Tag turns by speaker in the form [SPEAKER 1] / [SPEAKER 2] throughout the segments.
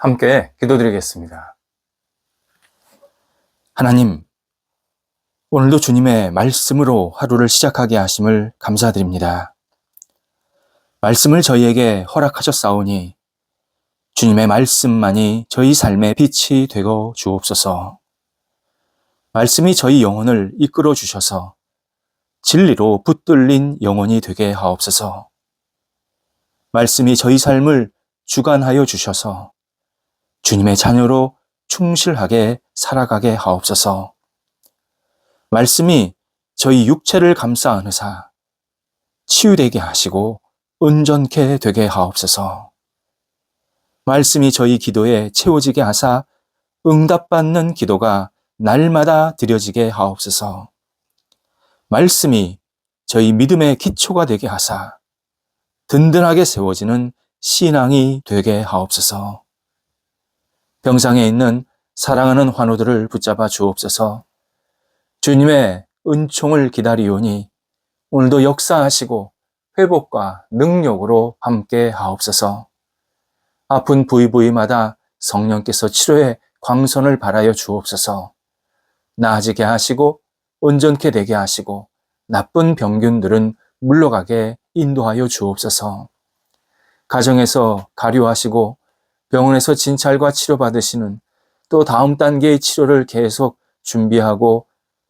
[SPEAKER 1] 함께 기도드리겠습니다. 하나님, 오늘도 주님의 말씀으로 하루를 시작하게 하심을 감사드립니다. 말씀을 저희에게 허락하셨사오니 주님의 말씀만이 저희 삶의 빛이 되고 주옵소서. 말씀이 저희 영혼을 이끌어 주셔서 진리로 붙들린 영혼이 되게 하옵소서. 말씀이 저희 삶을 주관하여 주셔서 주님의 자녀로 충실하게 살아가게 하옵소서. 말씀이 저희 육체를 감싸 안으사 치유되게 하시고 온전케 되게 하옵소서. 말씀이 저희 기도에 채워지게 하사 응답받는 기도가 날마다 드려지게 하옵소서. 말씀이 저희 믿음의 기초가 되게 하사 든든하게 세워지는 신앙이 되게 하옵소서. 병상에 있는 사랑하는 환우들을 붙잡아 주옵소서. 주님의 은총을 기다리오니 오늘도 역사하시고 회복과 능력으로 함께 하옵소서. 아픈 부위부위마다 성령께서 치료의 광선을 발하여 주옵소서. 나아지게 하시고 온전케 되게 하시고 나쁜 병균들은 물러가게 인도하여 주옵소서. 가정에서 가료하시고 병원에서 진찰과 치료받으시는 또 다음 단계의 치료를 계속 준비하고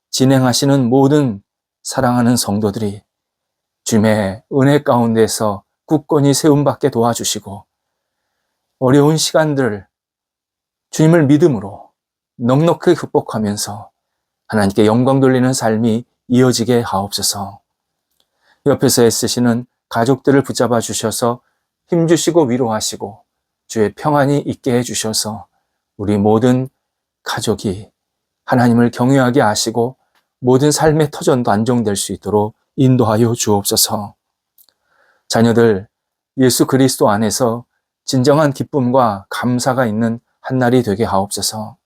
[SPEAKER 1] 진행하시는 모든 사랑하는 성도들이 주님의 은혜 가운데서 굳건히 세움받게 도와주시고 어려운 시간들을 주님을 믿음으로 넉넉히 극복하면서 하나님께 영광 돌리는 삶이 이어지게 하옵소서. 옆에서 애쓰시는 가족들을 붙잡아 주셔서 힘주시고 위로하시고 주의 평안이 있게 해주셔서 우리 모든 가족이 하나님을 경외하게 하시고 모든 삶의 터전도 안정될 수 있도록 인도하여 주옵소서. 자녀들 예수 그리스도 안에서 진정한 기쁨과 감사가 있는 한날이 되게 하옵소서.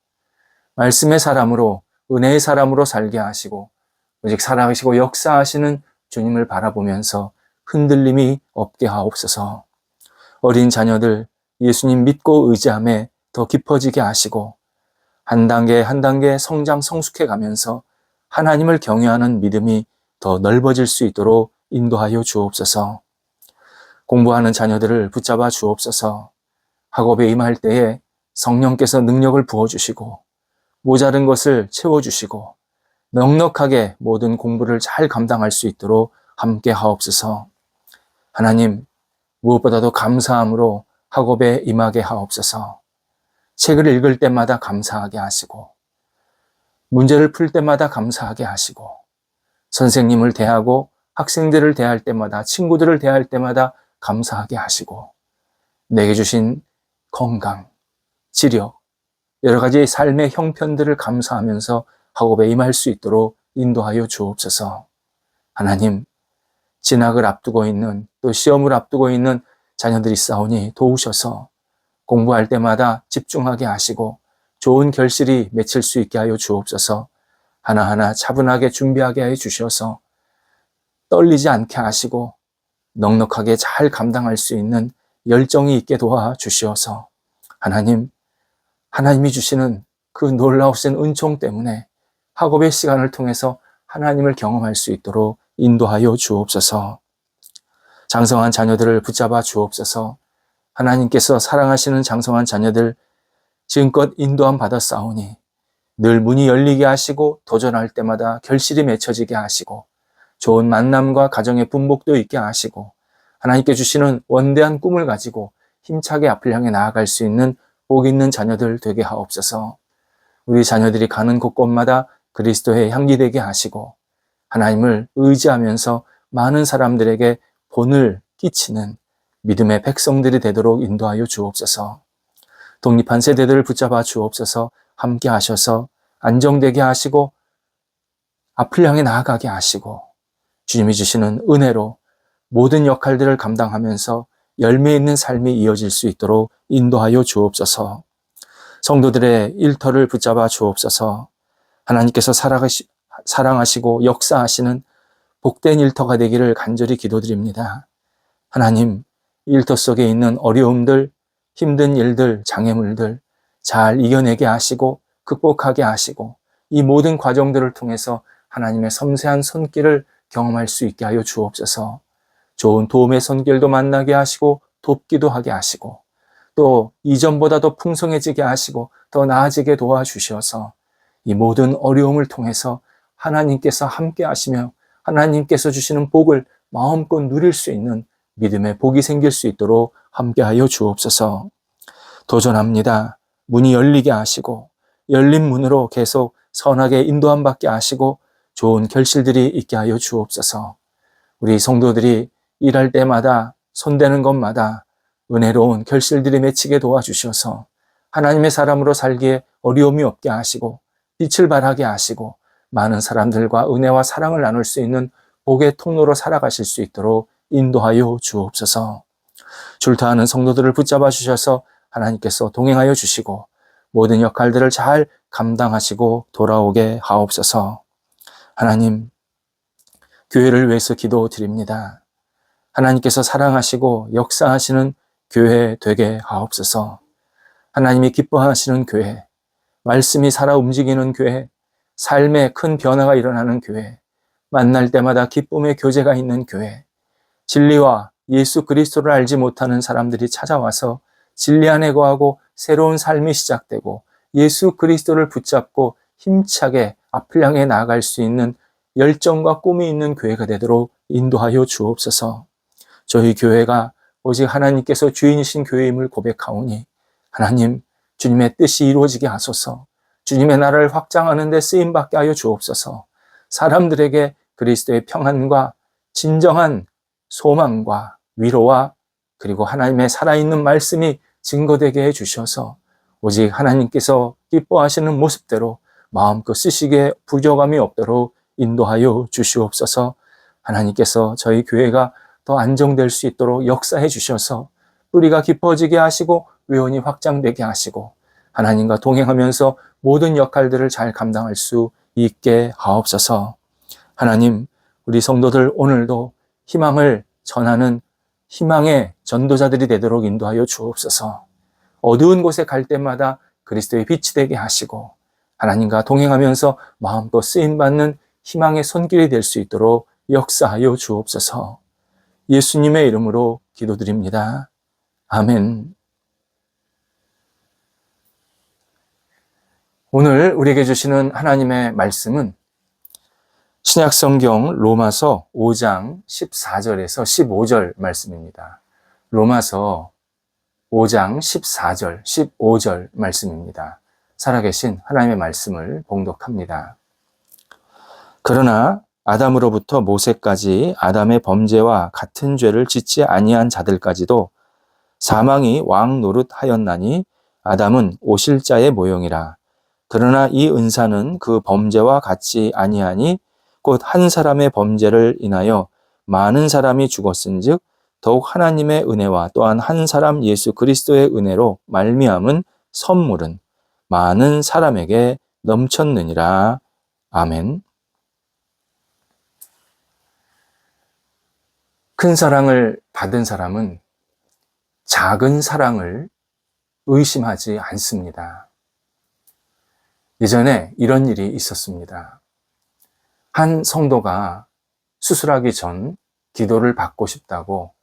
[SPEAKER 1] 말씀의 사람으로 은혜의 사람으로 살게 하시고 오직 살아계시고 역사하시는 주님을 바라보면서 흔들림이 없게 하옵소서. 어린 자녀들 예수님 믿고 의지함에 더 깊어지게 하시고 한 단계 한 단계 성장 성숙해 가면서 하나님을 경외하는 믿음이 더 넓어질 수 있도록 인도하여 주옵소서. 공부하는 자녀들을 붙잡아 주옵소서. 학업에 임할 때에 성령께서 능력을 부어주시고 모자른 것을 채워주시고 넉넉하게 모든 공부를 잘 감당할 수 있도록 함께 하옵소서. 하나님, 무엇보다도 감사함으로 학업에 임하게 하옵소서. 책을 읽을 때마다 감사하게 하시고 문제를 풀 때마다 감사하게 하시고 선생님을 대하고 학생들을 대할 때마다 친구들을 대할 때마다 감사하게 하시고 내게 주신 건강, 지력, 여러 가지 삶의 형편들을 감사하면서 학업에 임할 수 있도록 인도하여 주옵소서. 하나님, 진학을 앞두고 있는 또 시험을 앞두고 있는 자녀들이 싸우니 도우셔서 공부할 때마다 집중하게 하시고 좋은 결실이 맺힐 수 있게 하여 주옵소서. 하나하나 차분하게 준비하게 해 주셔서 떨리지 않게 하시고 넉넉하게 잘 감당할 수 있는 열정이 있게 도와주시어서 하나님이 주시는 그 놀라우신 은총 때문에 학업의 시간을 통해서 하나님을 경험할 수 있도록 인도하여 주옵소서. 장성한 자녀들을 붙잡아 주옵소서. 하나님께서 사랑하시는 장성한 자녀들 지금껏 인도함 받았사오니 늘 문이 열리게 하시고 도전할 때마다 결실이 맺혀지게 하시고 좋은 만남과 가정의 분복도 있게 하시고 하나님께 주시는 원대한 꿈을 가지고 힘차게 앞을 향해 나아갈 수 있는 복 있는 자녀들 되게 하옵소서. 우리 자녀들이 가는 곳곳마다 그리스도의 향기 되게 하시고 하나님을 의지하면서 많은 사람들에게 본을 끼치는 믿음의 백성들이 되도록 인도하여 주옵소서. 독립한 세대들을 붙잡아 주옵소서. 함께 하셔서 안정되게 하시고 앞을 향해 나아가게 하시고 주님이 주시는 은혜로 모든 역할들을 감당하면서 열매 있는 삶이 이어질 수 있도록 인도하여 주옵소서. 성도들의 일터를 붙잡아 주옵소서. 하나님께서 사랑하시고 역사하시는 복된 일터가 되기를 간절히 기도드립니다. 하나님, 일터 속에 있는 어려움들, 힘든 일들, 장애물들 잘 이겨내게 하시고 극복하게 하시고 이 모든 과정들을 통해서 하나님의 섬세한 손길을 경험할 수 있게 하여 주옵소서. 좋은 도움의 손길도 만나게 하시고 돕기도 하게 하시고 또 이전보다 더 풍성해지게 하시고 더 나아지게 도와주셔서 이 모든 어려움을 통해서 하나님께서 함께 하시며 하나님께서 주시는 복을 마음껏 누릴 수 있는 믿음의 복이 생길 수 있도록 함께하여 주옵소서. 도전합니다. 문이 열리게 하시고 열린 문으로 계속 선하게 인도함 받게 하시고 좋은 결실들이 있게 하여 주옵소서. 우리 성도들이 일할 때마다 손대는 것마다 은혜로운 결실들이 맺히게 도와주셔서 하나님의 사람으로 살기에 어려움이 없게 하시고 빛을 발하게 하시고 많은 사람들과 은혜와 사랑을 나눌 수 있는 복의 통로로 살아가실 수 있도록 인도하여 주옵소서. 줄타하는 성도들을 붙잡아 주셔서 하나님께서 동행하여 주시고 모든 역할들을 잘 감당하시고 돌아오게 하옵소서. 하나님, 교회를 위해서 기도드립니다. 하나님께서 사랑하시고 역사하시는 교회 되게 하옵소서. 하나님이 기뻐하시는 교회, 말씀이 살아 움직이는 교회, 삶에 큰 변화가 일어나는 교회, 만날 때마다 기쁨의 교제가 있는 교회, 진리와 예수 그리스도를 알지 못하는 사람들이 찾아와서 진리 안에 거하고 새로운 삶이 시작되고 예수 그리스도를 붙잡고 힘차게 앞을 향해 나아갈 수 있는 열정과 꿈이 있는 교회가 되도록 인도하여 주옵소서. 저희 교회가 오직 하나님께서 주인이신 교회임을 고백하오니 하나님, 주님의 뜻이 이루어지게 하소서. 주님의 나라를 확장하는 데 쓰임받게 하여 주옵소서. 사람들에게 그리스도의 평안과 진정한 소망과 위로와 그리고 하나님의 살아있는 말씀이 증거되게 해주셔서 오직 하나님께서 기뻐하시는 모습대로 마음껏 쓰시기에 부족함이 없도록 인도하여 주시옵소서. 하나님께서 저희 교회가 더 안정될 수 있도록 역사해 주셔서 뿌리가 깊어지게 하시고 외원이 확장되게 하시고 하나님과 동행하면서 모든 역할들을 잘 감당할 수 있게 하옵소서. 하나님, 우리 성도들 오늘도 희망을 전하는 희망의 전도자들이 되도록 인도하여 주옵소서. 어두운 곳에 갈 때마다 그리스도의 빛이 되게 하시고 하나님과 동행하면서 마음껏 쓰임받는 희망의 손길이 될 수 있도록 역사하여 주옵소서. 예수님의 이름으로 기도드립니다. 아멘. 오늘 우리에게 주시는 하나님의 말씀은 신약성경 로마서 5장 14절에서 15절 말씀입니다. 로마서 5장 14절, 15절 말씀입니다. 살아계신 하나님의 말씀을 봉독합니다. 그러나 아담으로부터 모세까지 아담의 범죄와 같은 죄를 짓지 아니한 자들까지도 사망이 왕 노릇하였나니 아담은 오실자의 모형이라. 그러나 이 은사는 그 범죄와 같지 아니하니 곧 한 사람의 범죄를 인하여 많은 사람이 죽었은즉 더욱 하나님의 은혜와 또한 한 사람 예수 그리스도의 은혜로 말미암은 선물은 많은 사람에게 넘쳤느니라. 아멘. 큰 사랑을 받은 사람은 작은 사랑을 의심하지 않습니다. 예전에 이런 일이 있었습니다. 한 성도가 수술하기 전 기도를 받고 싶다고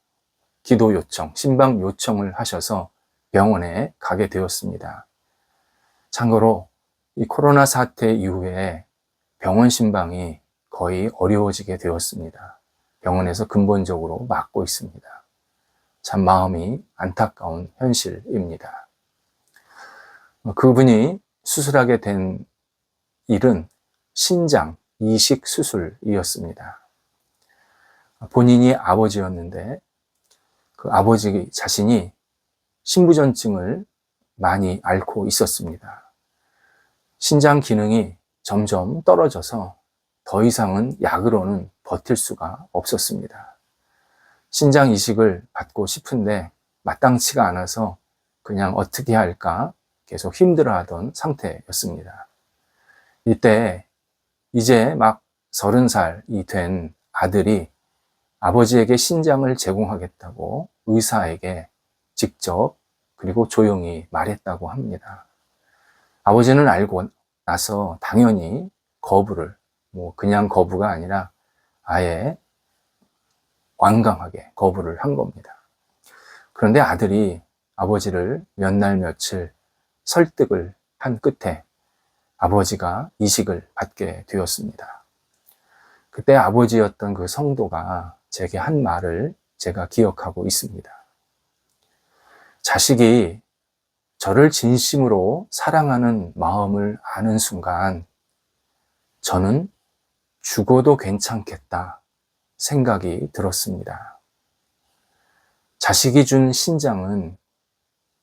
[SPEAKER 1] 기도 요청, 신방 요청을 하셔서 병원에 가게 되었습니다. 참고로 이 코로나 사태 이후에 병원 신방이 거의 어려워지게 되었습니다. 병원에서 근본적으로 막고 있습니다. 참 마음이 안타까운 현실입니다. 그분이 수술하게 된 일은 신장 이식 수술이었습니다. 본인이 아버지였는데 그 아버지 자신이 신부전증을 많이 앓고 있었습니다. 신장 기능이 점점 떨어져서 더 이상은 약으로는 버틸 수가 없었습니다. 신장 이식을 받고 싶은데 마땅치가 않아서 그냥 어떻게 할까 계속 힘들어하던 상태였습니다. 이때 이제 막 30살이 된 아들이 아버지에게 신장을 제공하겠다고 의사에게 직접 그리고 조용히 말했다고 합니다. 아버지는 알고 나서 당연히 거부를, 그냥 거부가 아니라 아예 완강하게 거부를 한 겁니다. 그런데 아들이 아버지를 몇 날 며칠 설득을 한 끝에 아버지가 이식을 받게 되었습니다. 그때 아버지였던 그 성도가 제게 한 말을 제가 기억하고 있습니다. 자식이 저를 진심으로 사랑하는 마음을 아는 순간 저는 죽어도 괜찮겠다 생각이 들었습니다. 자식이 준 신장은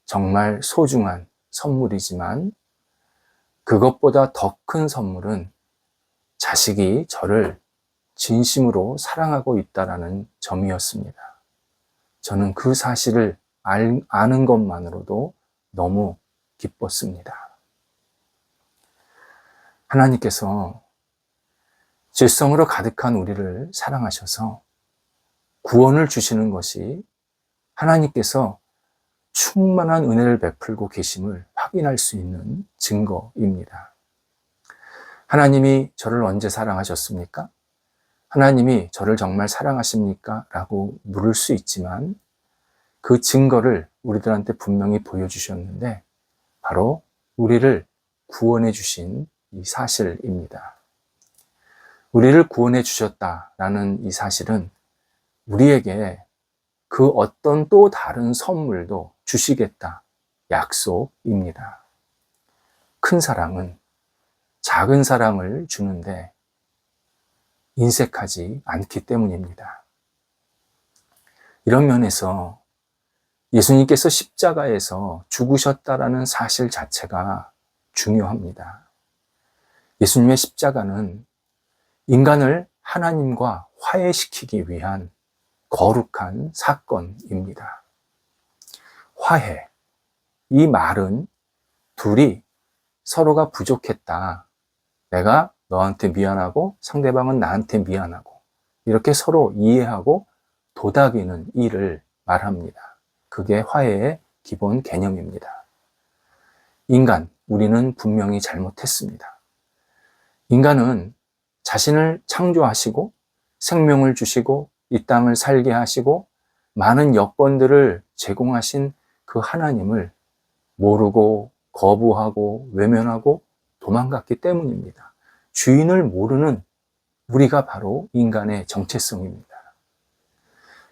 [SPEAKER 1] 정말 소중한 선물이지만 그것보다 더 큰 선물은 자식이 저를 진심으로 사랑하고 있다는 점이었습니다. 저는 그 사실을 아는 것만으로도 너무 기뻤습니다. 하나님께서 죄성으로 가득한 우리를 사랑하셔서 구원을 주시는 것이 하나님께서 충만한 은혜를 베풀고 계심을 확인할 수 있는 증거입니다. 하나님이 저를 언제 사랑하셨습니까? 하나님이 저를 정말 사랑하십니까? 라고 물을 수 있지만 그 증거를 우리들한테 분명히 보여주셨는데 바로 우리를 구원해 주신 이 사실입니다. 우리를 구원해 주셨다라는 이 사실은 우리에게 그 어떤 또 다른 선물도 주시겠다 약속입니다. 큰 사랑은 작은 사랑을 주는데 인색하지 않기 때문입니다. 이런 면에서 예수님께서 십자가에서 죽으셨다라는 사실 자체가 중요합니다. 예수님의 십자가는 인간을 하나님과 화해시키기 위한 거룩한 사건입니다. 화해. 이 말은 둘이 서로가 부족했다. 내가 너한테 미안하고 상대방은 나한테 미안하고 이렇게 서로 이해하고 도닥이는 일을 말합니다. 그게 화해의 기본 개념입니다. 인간, 우리는 분명히 잘못했습니다. 인간은 자신을 창조하시고 생명을 주시고 이 땅을 살게 하시고 많은 여건들을 제공하신 그 하나님을 모르고 거부하고 외면하고 도망갔기 때문입니다. 주인을 모르는 우리가 바로 인간의 정체성입니다.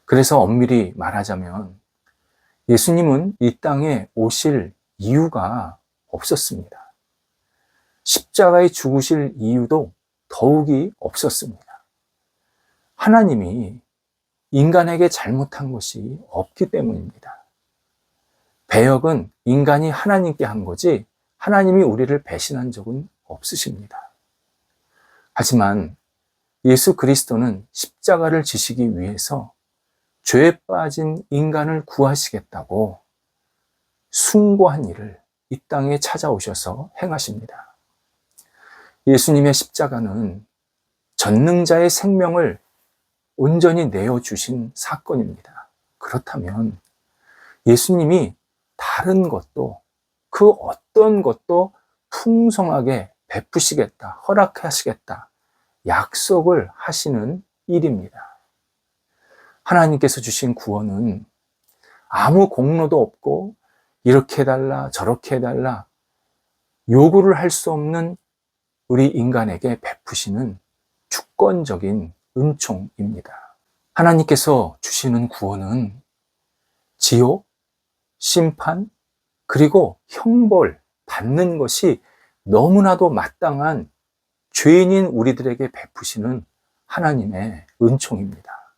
[SPEAKER 1] 그래서 엄밀히 말하자면 예수님은 이 땅에 오실 이유가 없었습니다. 십자가에 죽으실 이유도 더욱이 없었습니다. 하나님이 인간에게 잘못한 것이 없기 때문입니다. 배역은 인간이 하나님께 한 거지 하나님이 우리를 배신한 적은 없으십니다. 하지만 예수 그리스도는 십자가를 지시기 위해서 죄에 빠진 인간을 구하시겠다고 숭고한 일을 이 땅에 찾아오셔서 행하십니다. 예수님의 십자가는 전능자의 생명을 온전히 내어주신 사건입니다. 그렇다면 예수님이 다른 것도 그 어떤 것도 풍성하게 베푸시겠다, 허락하시겠다, 약속을 하시는 일입니다. 하나님께서 주신 구원은 아무 공로도 없고 이렇게 해달라 저렇게 해달라 요구를 할 수 없는 우리 인간에게 베푸시는 주권적인 은총입니다. 하나님께서 주시는 구원은 지옥, 심판, 그리고 형벌 받는 것이 너무나도 마땅한 죄인인 우리들에게 베푸시는 하나님의 은총입니다.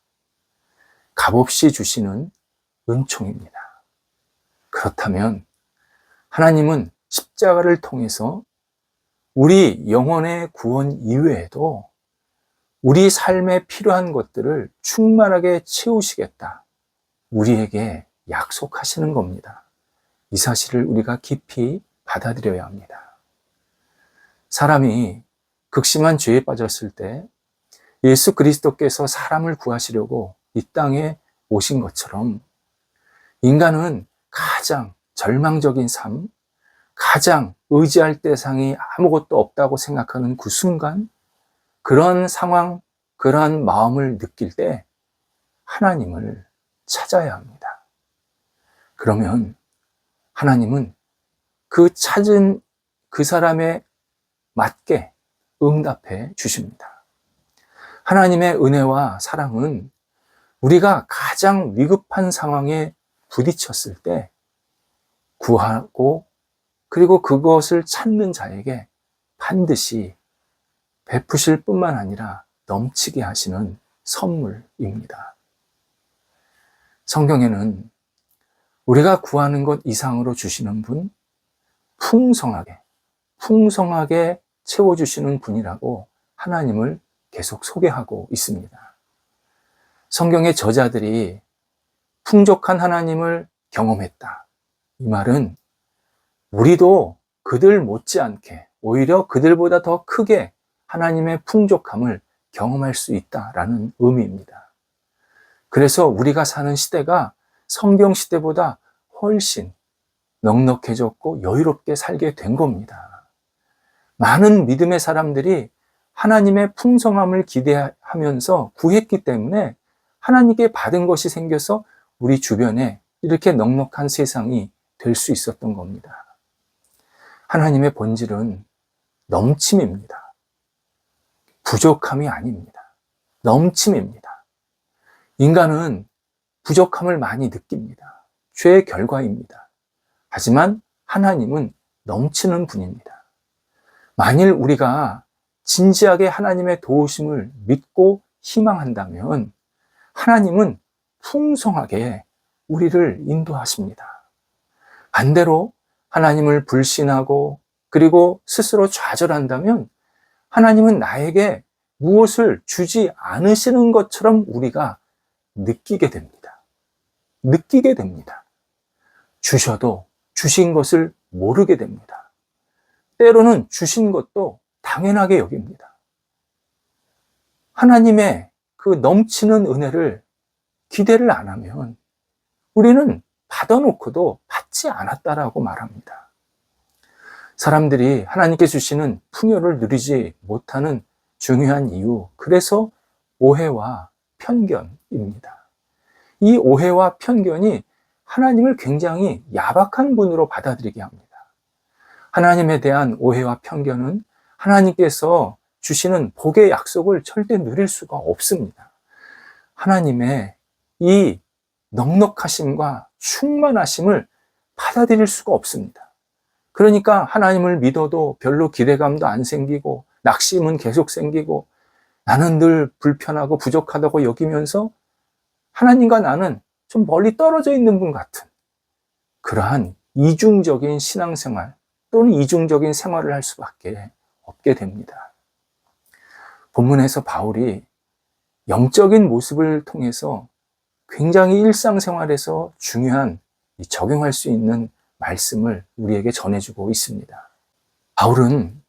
[SPEAKER 1] 값없이 주시는 은총입니다. 그렇다면 하나님은 십자가를 통해서 우리 영혼의 구원 이외에도 우리 삶에 필요한 것들을 충만하게 채우시겠다. 우리에게 약속하시는 겁니다. 이 사실을 우리가 깊이 받아들여야 합니다. 사람이 극심한 죄에 빠졌을 때 예수 그리스도께서 사람을 구하시려고 이 땅에 오신 것처럼 인간은 가장 절망적인 삶, 가장 의지할 대상이 아무것도 없다고 생각하는 그 순간, 그런 상황, 그러한 마음을 느낄 때 하나님을 찾아야 합니다. 그러면 하나님은 그 찾은 그 사람에 맞게 응답해 주십니다. 하나님의 은혜와 사랑은 우리가 가장 위급한 상황에 부딪혔을 때 구하고 그리고 그것을 찾는 자에게 반드시 베푸실 뿐만 아니라 넘치게 하시는 선물입니다. 성경에는 우리가 구하는 것 이상으로 주시는 분, 풍성하게 채워주시는 분이라고 하나님을 계속 소개하고 있습니다. 성경의 저자들이 풍족한 하나님을 경험했다. 이 말은 우리도 그들 못지않게 오히려 그들보다 더 크게 하나님의 풍족함을 경험할 수 있다라는 의미입니다. 그래서 우리가 사는 시대가 성경 시대보다 훨씬 넉넉해졌고 여유롭게 살게 된 겁니다. 많은 믿음의 사람들이 하나님의 풍성함을 기대하면서 구했기 때문에 하나님께 받은 것이 생겨서 우리 주변에 이렇게 넉넉한 세상이 될 수 있었던 겁니다. 하나님의 본질은 넘침입니다. 부족함이 아닙니다. 넘침입니다. 인간은 부족함을 많이 느낍니다. 죄의 결과입니다. 하지만 하나님은 넘치는 분입니다. 만일 우리가 진지하게 하나님의 도우심을 믿고 희망한다면 하나님은 풍성하게 우리를 인도하십니다. 반대로 하나님을 불신하고 그리고 스스로 좌절한다면 하나님은 나에게 무엇을 주지 않으시는 것처럼 우리가 느끼게 됩니다. 느끼게 됩니다. 주셔도 주신 것을 모르게 됩니다. 때로는 주신 것도 당연하게 여깁니다. 하나님의 그 넘치는 은혜를 기대를 안 하면 우리는 받아놓고도 받지 않았다라고 말합니다. 사람들이 하나님께 주시는 풍요를 누리지 못하는 중요한 이유, 그래서 오해와 편견입니다. 이 오해와 편견이 하나님을 굉장히 야박한 분으로 받아들이게 합니다. 하나님에 대한 오해와 편견은 하나님께서 주시는 복의 약속을 절대 누릴 수가 없습니다. 하나님의 이 넉넉하심과 충만하심을 받아들일 수가 없습니다. 그러니까 하나님을 믿어도 별로 기대감도 안 생기고 낙심은 계속 생기고 나는 늘 불편하고 부족하다고 여기면서 하나님과 나는 좀 멀리 떨어져 있는 분 같은 그러한 이중적인 신앙생활 또는 이중적인 생활을 할 수밖에 없게 됩니다. 본문에서 바울이 영적인 모습을 통해서 굉장히 일상생활에서 중요한 적용할 수 있는 말씀을 우리에게 전해주고 있습니다. 바울은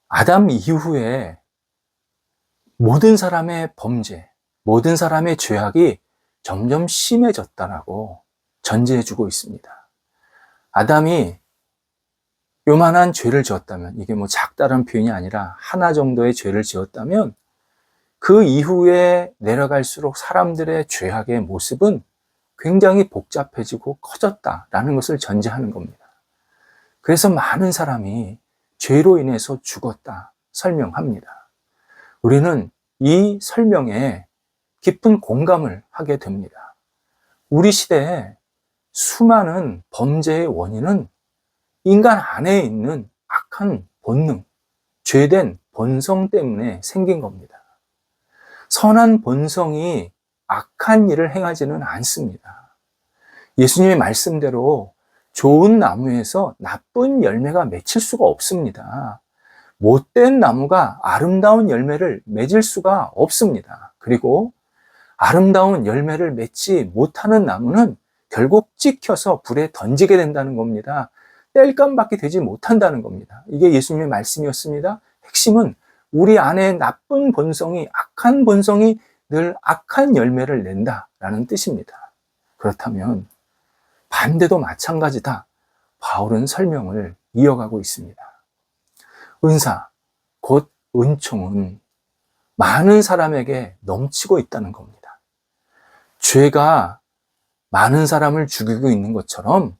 [SPEAKER 1] 아담 이후에 모든 사람의 범죄, 모든 사람의 죄악이 점점 심해졌다라고 전제해주고 있습니다. 아담이 요만한 죄를 지었다면, 이게 뭐 작다는 표현이 아니라 하나 정도의 죄를 지었다면 그 이후에 내려갈수록 사람들의 죄악의 모습은 굉장히 복잡해지고 커졌다라는 것을 전제하는 겁니다. 그래서 많은 사람이 죄로 인해서 죽었다 설명합니다. 우리는 이 설명에 깊은 공감을 하게 됩니다. 우리 시대에 수많은 범죄의 원인은 인간 안에 있는 악한 본능, 죄된 본성 때문에 생긴 겁니다. 선한 본성이 악한 일을 행하지는 않습니다. 예수님의 말씀대로 좋은 나무에서 나쁜 열매가 맺힐 수가 없습니다. 못된 나무가 아름다운 열매를 맺을 수가 없습니다. 그리고 아름다운 열매를 맺지 못하는 나무는 결국 찍혀서 불에 던지게 된다는 겁니다. 땔감밖에 되지 못한다는 겁니다. 이게 예수님의 말씀이었습니다. 핵심은 우리 안에 나쁜 본성이, 악한 본성이 늘 악한 열매를 낸다라는 뜻입니다. 그렇다면 반대도 마찬가지다. 바울은 설명을 이어가고 있습니다. 은사, 곧 은총은 많은 사람에게 넘치고 있다는 겁니다. 죄가 많은 사람을 죽이고 있는 것처럼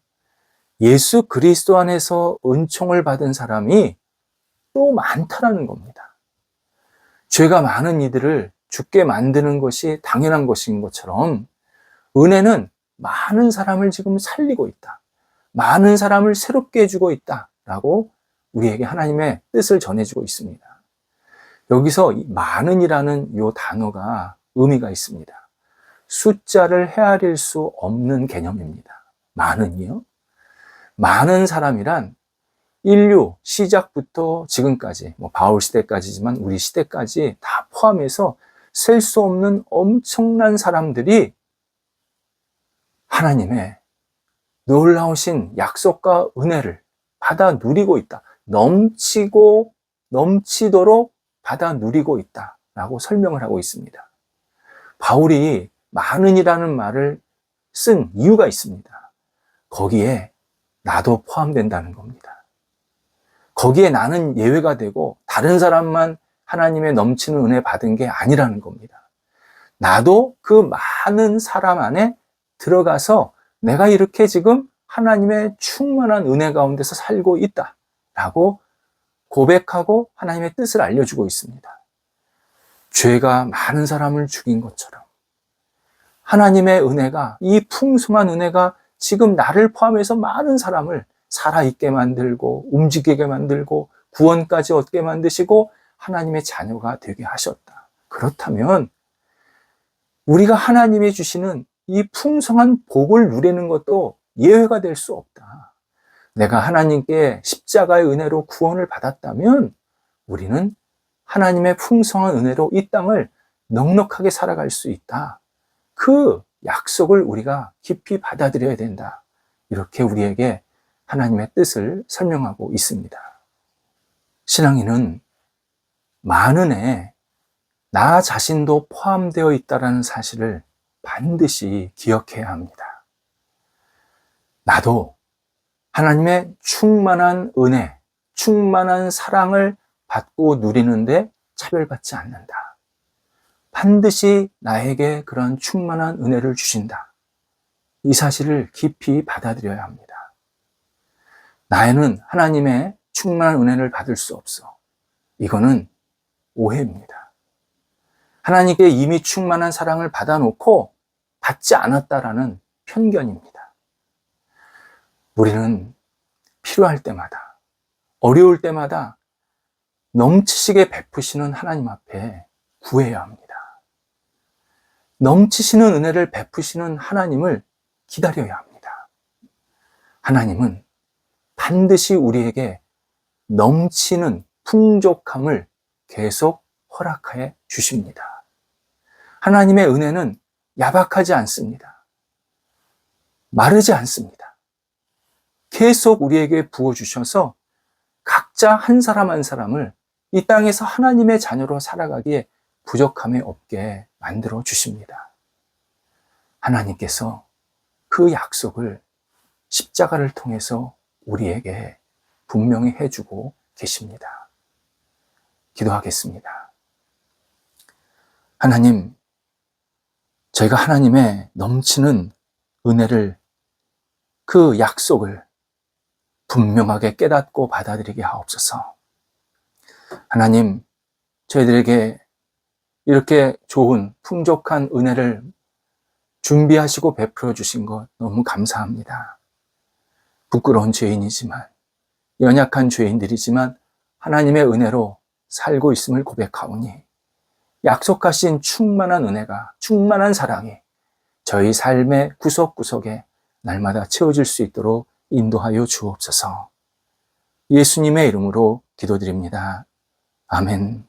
[SPEAKER 1] 예수 그리스도 안에서 은총을 받은 사람이 또 많다라는 겁니다. 죄가 많은 이들을 죽게 만드는 것이 당연한 것인 것처럼 은혜는 많은 사람을 지금 살리고 있다. 많은 사람을 새롭게 해주고 있다라고 우리에게 하나님의 뜻을 전해주고 있습니다. 여기서 많은이라는 이 단어가 의미가 있습니다. 숫자를 헤아릴 수 없는 개념입니다. 많은이요? 많은 사람이란 인류 시작부터 지금까지, 바울 시대까지지만 우리 시대까지 다 포함해서 셀 수 없는 엄청난 사람들이 하나님의 놀라우신 약속과 은혜를 받아 누리고 있다. 넘치도록 받아 누리고 있다라고 설명을 하고 있습니다. 바울이 많은이라는 말을 쓴 이유가 있습니다. 거기에 나도 포함된다는 겁니다. 거기에 나는 예외가 되고 다른 사람만 하나님의 넘치는 은혜 받은 게 아니라는 겁니다. 나도 그 많은 사람 안에 들어가서 내가 이렇게 지금 하나님의 충만한 은혜 가운데서 살고 있다라고 고백하고 하나님의 뜻을 알려주고 있습니다. 죄가 많은 사람을 죽인 것처럼 하나님의 은혜가, 이 풍성한 은혜가 지금 나를 포함해서 많은 사람을 살아있게 만들고 움직이게 만들고 구원까지 얻게 만드시고 하나님의 자녀가 되게 하셨다. 그렇다면 우리가 하나님이 주시는 이 풍성한 복을 누리는 것도 예외가 될 수 없다. 내가 하나님께 십자가의 은혜로 구원을 받았다면 우리는 하나님의 풍성한 은혜로 이 땅을 넉넉하게 살아갈 수 있다. 그 약속을 우리가 깊이 받아들여야 된다. 이렇게 우리에게 하나님의 뜻을 설명하고 있습니다. 신앙인은 만은에 나 자신도 포함되어 있다는 사실을 반드시 기억해야 합니다. 나도 하나님의 충만한 은혜, 충만한 사랑을 받고 누리는데 차별받지 않는다. 반드시 나에게 그런 충만한 은혜를 주신다. 이 사실을 깊이 받아들여야 합니다. 나에는 하나님의 충만한 은혜를 받을 수 없어. 이거는 오해입니다. 하나님께 이미 충만한 사랑을 받아놓고 받지 않았다라는 편견입니다. 우리는 필요할 때마다, 어려울 때마다 넘치시게 베푸시는 하나님 앞에 구해야 합니다. 넘치시는 은혜를 베푸시는 하나님을 기다려야 합니다. 하나님은 반드시 우리에게 넘치는 풍족함을 계속 허락해 주십니다. 하나님의 은혜는 야박하지 않습니다. 마르지 않습니다. 계속 우리에게 부어주셔서 각자 한 사람 한 사람을 이 땅에서 하나님의 자녀로 살아가기에 부족함이 없게 만들어 주십니다. 하나님께서 그 약속을 십자가를 통해서 우리에게 분명히 해주고 계십니다. 기도하겠습니다. 하나님, 저희가 하나님의 넘치는 은혜를, 그 약속을 분명하게 깨닫고 받아들이게 하옵소서. 하나님, 저희들에게 이렇게 좋은 풍족한 은혜를 준비하시고 베풀어 주신 것 너무 감사합니다. 부끄러운 죄인이지만, 연약한 죄인들이지만 하나님의 은혜로 살고 있음을 고백하오니 약속하신 충만한 은혜가, 충만한 사랑이 저희 삶의 구석구석에 날마다 채워질 수 있도록 인도하여 주옵소서. 예수님의 이름으로 기도드립니다. 아멘.